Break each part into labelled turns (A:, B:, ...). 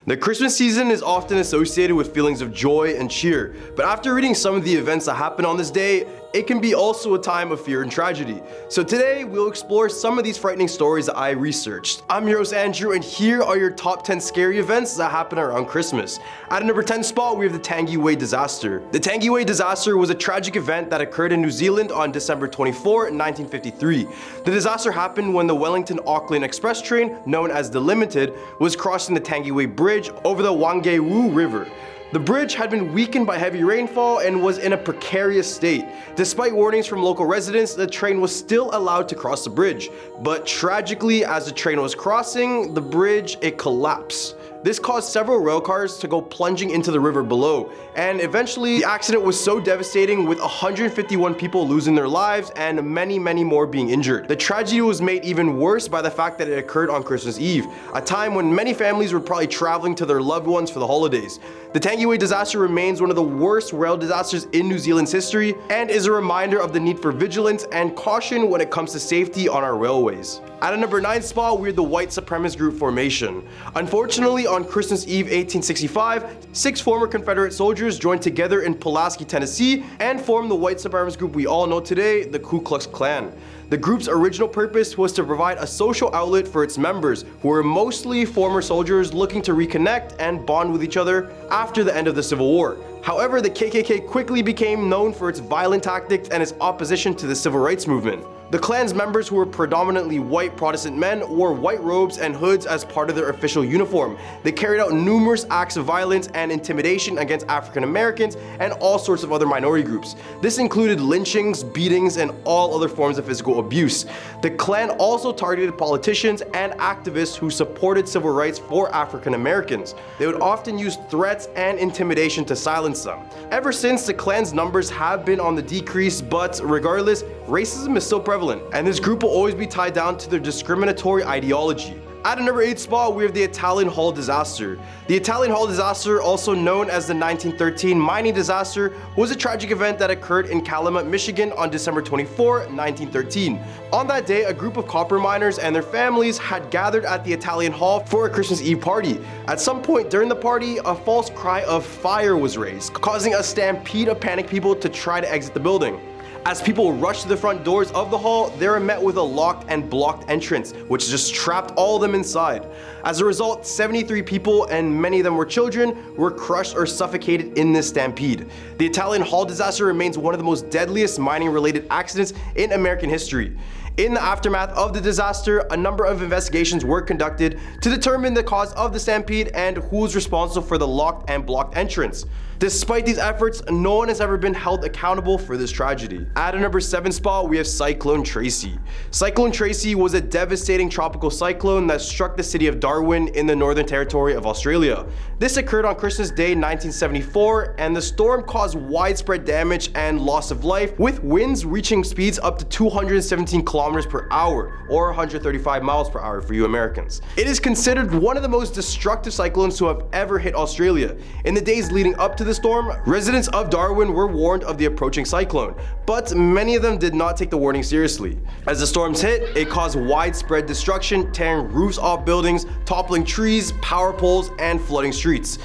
A: The Christmas season is often associated with feelings of joy and cheer, but after reading some of the events that happen on this day, it can be also a time of fear and tragedy. So today, we'll explore some of these frightening stories that I researched. I'm your host Andrew, and here are your top 10 scary events that happen around Christmas. At a number 10 spot, we have the Tangiwai Disaster. The Tangiwai Disaster was a tragic event that occurred in New Zealand on December 24, 1953. The disaster happened when the Wellington-Auckland Express train, known as the Limited, was crossing the Tangiwai Bridge over the Wanganui River. The bridge had been weakened by heavy rainfall and was in a precarious state. Despite warnings from local residents, the train was still allowed to cross the bridge. But tragically, as the train was crossing the bridge, it collapsed. This caused several rail cars to go plunging into the river below, and eventually the accident was so devastating, with 151 people losing their lives and many more being injured. The tragedy was made even worse by the fact that it occurred on Christmas Eve, a time when many families were probably traveling to their loved ones for the holidays. The Tangiwai disaster remains one of the worst rail disasters in New Zealand's history and is a reminder of the need for vigilance and caution when it comes to safety on our railways. At a number 9 spot, we have the White Supremacist group formation. Unfortunately, on Christmas Eve 1865, 6 former Confederate soldiers joined together in Pulaski, Tennessee, and formed the White Supremacist group we all know today, the Ku Klux Klan. The group's original purpose was to provide a social outlet for its members, who were mostly former soldiers looking to reconnect and bond with each other after the end of the Civil War. However, the KKK quickly became known for its violent tactics and its opposition to the Civil Rights Movement. The Klan's members, who were predominantly white Protestant men, wore white robes and hoods as part of their official uniform. They carried out numerous acts of violence and intimidation against African Americans and all sorts of other minority groups. This included lynchings, beatings, and all other forms of physical abuse. The Klan also targeted politicians and activists who supported civil rights for African Americans. They would often use threats and intimidation to silence them. Ever since, the Klan's numbers have been on the decrease, but regardless, racism is still prevalent, and this group will always be tied down to their discriminatory ideology. At a number 8 spot, we have the Italian Hall Disaster. The Italian Hall Disaster, also known as the 1913 mining disaster, was a tragic event that occurred in Calumet, Michigan on December 24, 1913. On that day, a group of copper miners and their families had gathered at the Italian Hall for a Christmas Eve party. At some point during the party, a false cry of fire was raised, causing a stampede of panicked people to try to exit the building. As people rushed to the front doors of the hall, they were met with a locked and blocked entrance, which just trapped all of them inside. As a result, 73 people, and many of them were children, were crushed or suffocated in this stampede. The Italian Hall disaster remains one of the most deadliest mining-related accidents in American history. In the aftermath of the disaster, a number of investigations were conducted to determine the cause of the stampede and who was responsible for the locked and blocked entrance. Despite these efforts, no one has ever been held accountable for this tragedy. At a number 7 spot, we have Cyclone Tracy. Cyclone Tracy was a devastating tropical cyclone that struck the city of Darwin in the Northern Territory of Australia. This occurred on Christmas Day 1974, and the storm caused widespread damage and loss of life, with winds reaching speeds up to 217 kilometers per hour, or 135 miles per hour for you Americans. It is considered one of the most destructive cyclones to have ever hit Australia. In the days leading up to the storm, residents of Darwin were warned of the approaching cyclone, but many of them did not take the warning seriously. As the storms hit, it caused widespread destruction, tearing roofs off buildings, toppling trees, power poles, and flooding streets.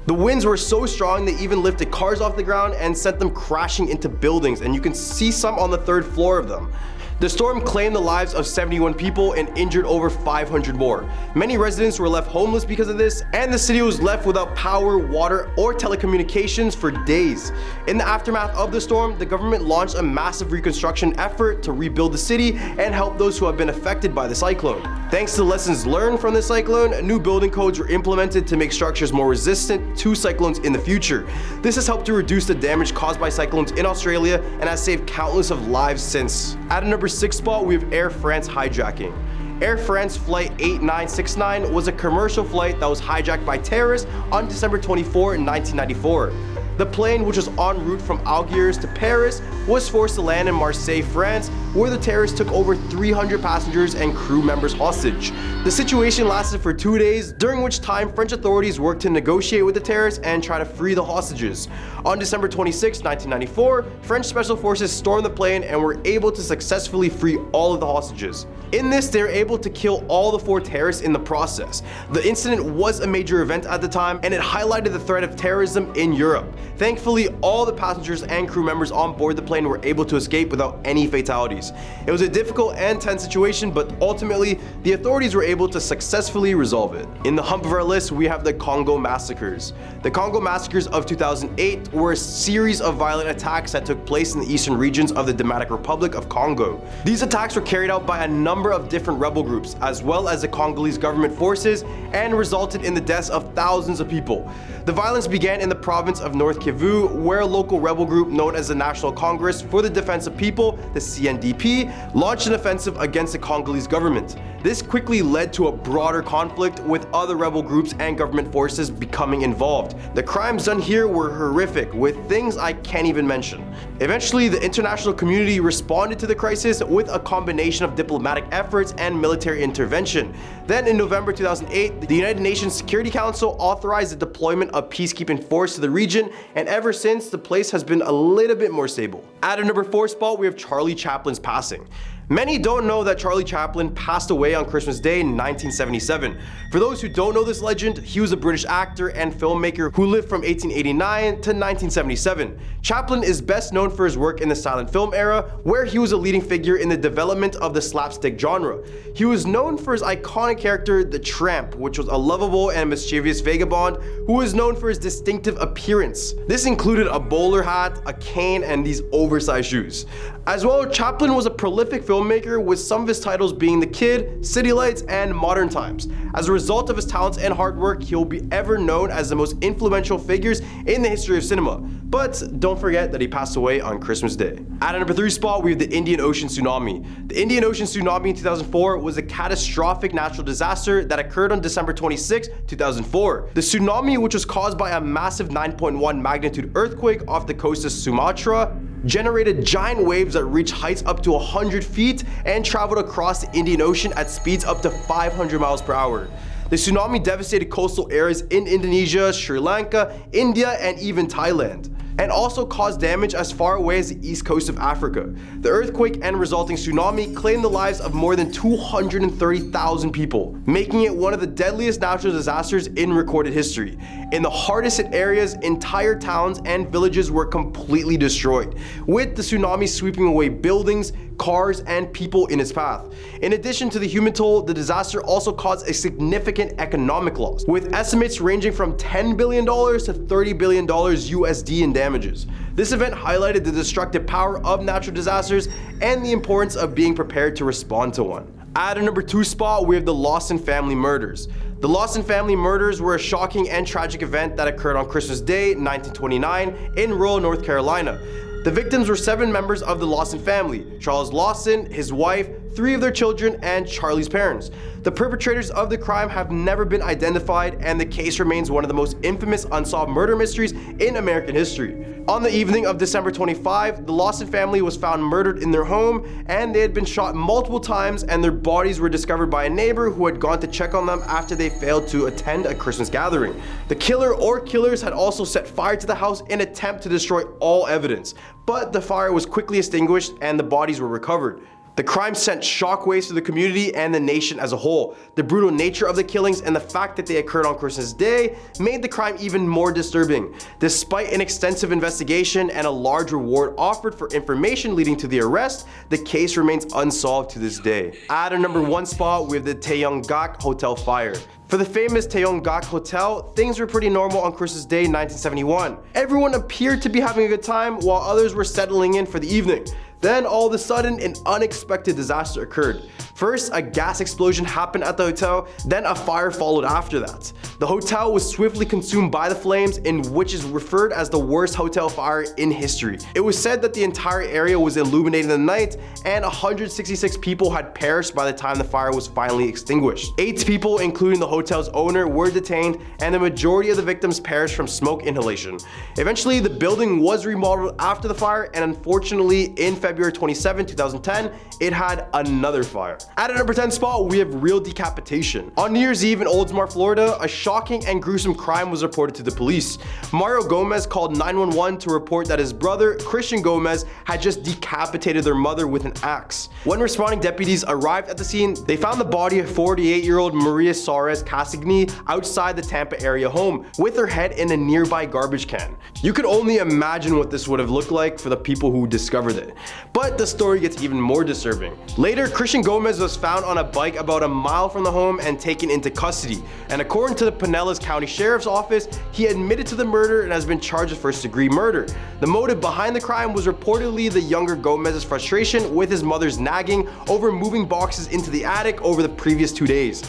A: The winds were so strong they even lifted cars off the ground and sent them crashing into buildings, and you can see some on the 3rd floor of them. The storm claimed the lives of 71 people and injured over 500 more. Many residents were left homeless because of this, and the city was left without power, water, or telecommunications for days. In the aftermath of the storm, the government launched a massive reconstruction effort to rebuild the city and help those who have been affected by the cyclone. Thanks to lessons learned from the cyclone, new building codes were implemented to make structures more resistant to cyclones in the future. This has helped to reduce the damage caused by cyclones in Australia and has saved countless of lives since. At a number 6 spot, we have Air France Hijacking. Air France Flight 8969 was a commercial flight that was hijacked by terrorists on December 24, 1994. The plane, which was en route from Algiers to Paris, was forced to land in Marseille, France, where the terrorists took over 300 passengers and crew members hostage. The situation lasted for 2 days, during which time French authorities worked to negotiate with the terrorists and try to free the hostages. On December 26, 1994, French special forces stormed the plane and were able to successfully free all of the hostages. In this, they were able to kill all the 4 terrorists in the process. The incident was a major event at the time, and it highlighted the threat of terrorism in Europe. Thankfully, all the passengers and crew members on board the plane were able to escape without any fatalities. It was a difficult and tense situation, but ultimately, the authorities were able to successfully resolve it. In the hump of our list, we have the Congo Massacres. The Congo Massacres of 2008 were a series of violent attacks that took place in the eastern regions of the Democratic Republic of Congo. These attacks were carried out by a number of different rebel groups, as well as the Congolese government forces, and resulted in the deaths of thousands of people. The violence began in the province of North Kivu, where a local rebel group known as the National Congress for the Defense of People, the CNDP, launched an offensive against the Congolese government. This quickly led to a broader conflict, with other rebel groups and government forces becoming involved. The crimes done here were horrific, with things I can't even mention. Eventually, the international community responded to the crisis with a combination of diplomatic efforts and military intervention. Then in November 2008, the United Nations Security Council authorized the deployment of peacekeeping force to the region, and ever since, the place has been a little bit more stable. At a number 4 spot, we have Charlie Chaplin's passing. Many don't know that Charlie Chaplin passed away on Christmas Day in 1977. For those who don't know this legend, he was a British actor and filmmaker who lived from 1889 to 1977. Chaplin is best known for his work in the silent film era, where he was a leading figure in the development of the slapstick genre. He was known for his iconic character, the Tramp, which was a lovable and mischievous vagabond who was known for his distinctive appearance. This included a bowler hat, a cane, and these oversized shoes. As well, Chaplin was a prolific filmmaker, with some of his titles being The Kid, City Lights, and Modern Times. As a result of his talents and hard work, he will be ever known as the most influential figures in the history of cinema. But don't forget that he passed away on Christmas Day. At a number 3 spot, we have the Indian Ocean Tsunami. The Indian Ocean Tsunami in 2004 was a catastrophic natural disaster that occurred on December 26, 2004. The tsunami, which was caused by a massive 9.1 magnitude earthquake off the coast of Sumatra, generated giant waves that reached heights up to 100 feet and traveled across the Indian Ocean at speeds up to 500 miles per hour. The tsunami devastated coastal areas in Indonesia, Sri Lanka, India, and even Thailand, and also caused damage as far away as the east coast of Africa. The earthquake and resulting tsunami claimed the lives of more than 230,000 people, making it one of the deadliest natural disasters in recorded history. In the hardest hit areas, entire towns and villages were completely destroyed, with the tsunami sweeping away buildings, cars, and people in its path. In addition to the human toll, the disaster also caused a significant economic loss, with estimates ranging from $10 billion to $30 billion USD in damages. This event highlighted the destructive power of natural disasters and the importance of being prepared to respond to one. At a number 2 spot, we have the Lawson family murders. The Lawson family murders were a shocking and tragic event that occurred on Christmas Day, 1929, in rural North Carolina. The victims were 7 members of the Lawson family: Charles Lawson, his wife, 3 of their children, and Charlie's parents. The perpetrators of the crime have never been identified, and the case remains one of the most infamous unsolved murder mysteries in American history. On the evening of December 25, the Lawson family was found murdered in their home, and they had been shot multiple times, and their bodies were discovered by a neighbor who had gone to check on them after they failed to attend a Christmas gathering. The killer or killers had also set fire to the house in an attempt to destroy all evidence, but the fire was quickly extinguished and the bodies were recovered. The crime sent shockwaves to the community and the nation as a whole. The brutal nature of the killings and the fact that they occurred on Christmas Day made the crime even more disturbing. Despite an extensive investigation and a large reward offered for information leading to the arrest, the case remains unsolved to this day. At a number 1 spot, we have the Taeyongak Hotel fire. For the famous Taeyongak Hotel, things were pretty normal on Christmas Day 1971. Everyone appeared to be having a good time while others were settling in for the evening. Then all of a sudden, an unexpected disaster occurred. First, a gas explosion happened at the hotel, then a fire followed after that. The hotel was swiftly consumed by the flames, in which is referred as the worst hotel fire in history. It was said that the entire area was illuminated in the night, and 166 people had perished by the time the fire was finally extinguished. 8 people, including the hotel's owner, were detained, and the majority of the victims perished from smoke inhalation. Eventually, the building was remodeled after the fire, and unfortunately, in February 27, 2010, it had another fire. At a number 10 spot, we have real decapitation. On New Year's Eve in Oldsmar, Florida, a shocking and gruesome crime was reported to the police. Mario Gomez called 911 to report that his brother, Christian Gomez, had just decapitated their mother with an axe. When responding deputies arrived at the scene, they found the body of 48-year-old Maria Suarez Casigny outside the Tampa area home, with her head in a nearby garbage can. You could only imagine what this would have looked like for the people who discovered it. But the story gets even more disturbing. Later, Christian Gomez was found on a bike about a mile from the home and taken into custody. And according to the Pinellas County Sheriff's Office, he admitted to the murder and has been charged with first-degree murder. The motive behind the crime was reportedly the younger Gomez's frustration with his mother's nagging over moving boxes into the attic over the previous 2 days.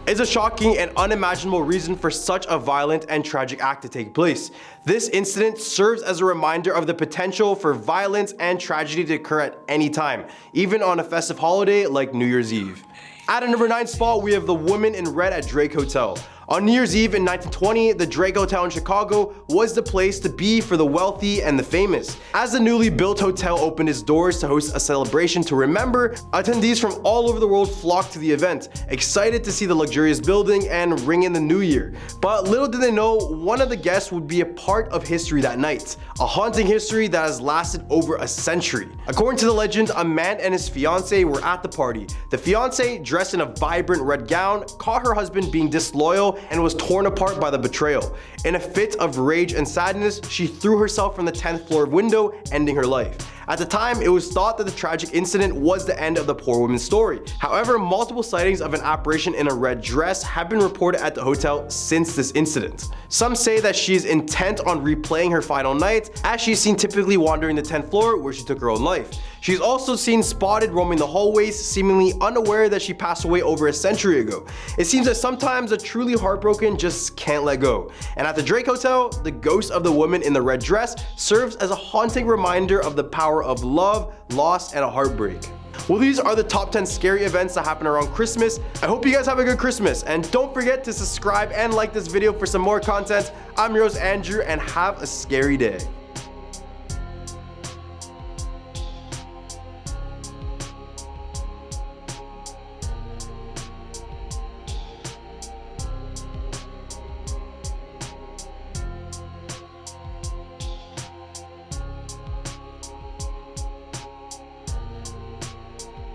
A: It's a shocking and unimaginable reason for such a violent and tragic act to take place. This incident serves as a reminder of the potential for violence and tragedy to occur at any time, even on a festive holiday like New Year's Eve. At a number 9 spot, we have the woman in red at Drake Hotel. On New Year's Eve in 1920, the Drake Hotel in Chicago was the place to be for the wealthy and the famous. As the newly built hotel opened its doors to host a celebration to remember, attendees from all over the world flocked to the event, excited to see the luxurious building and ring in the new year. But little did they know, one of the guests would be a part of history that night, a haunting history that has lasted over a century. According to the legend, a man and his fiancée were at the party. The fiancée, dressed in a vibrant red gown, caught her husband being disloyal and was torn apart by the betrayal. In a fit of rage and sadness, she threw herself from the 10th floor window, ending her life. At the time, it was thought that the tragic incident was the end of the poor woman's story. However, multiple sightings of an apparition in a red dress have been reported at the hotel since this incident. Some say that she is intent on replaying her final night, as she is seen typically wandering the 10th floor where she took her own life. She's also seen spotted roaming the hallways, seemingly unaware that she passed away over a century ago. It seems that sometimes the truly heartbroken just can't let go. And at the Drake Hotel, the ghost of the woman in the red dress serves as a haunting reminder of the power of love, loss, and a heartbreak. Well, these are the top 10 scary events that happen around Christmas. I hope you guys have a good Christmas, and don't forget to subscribe and like this video for some more content. I'm your host Andrew, and have a scary day.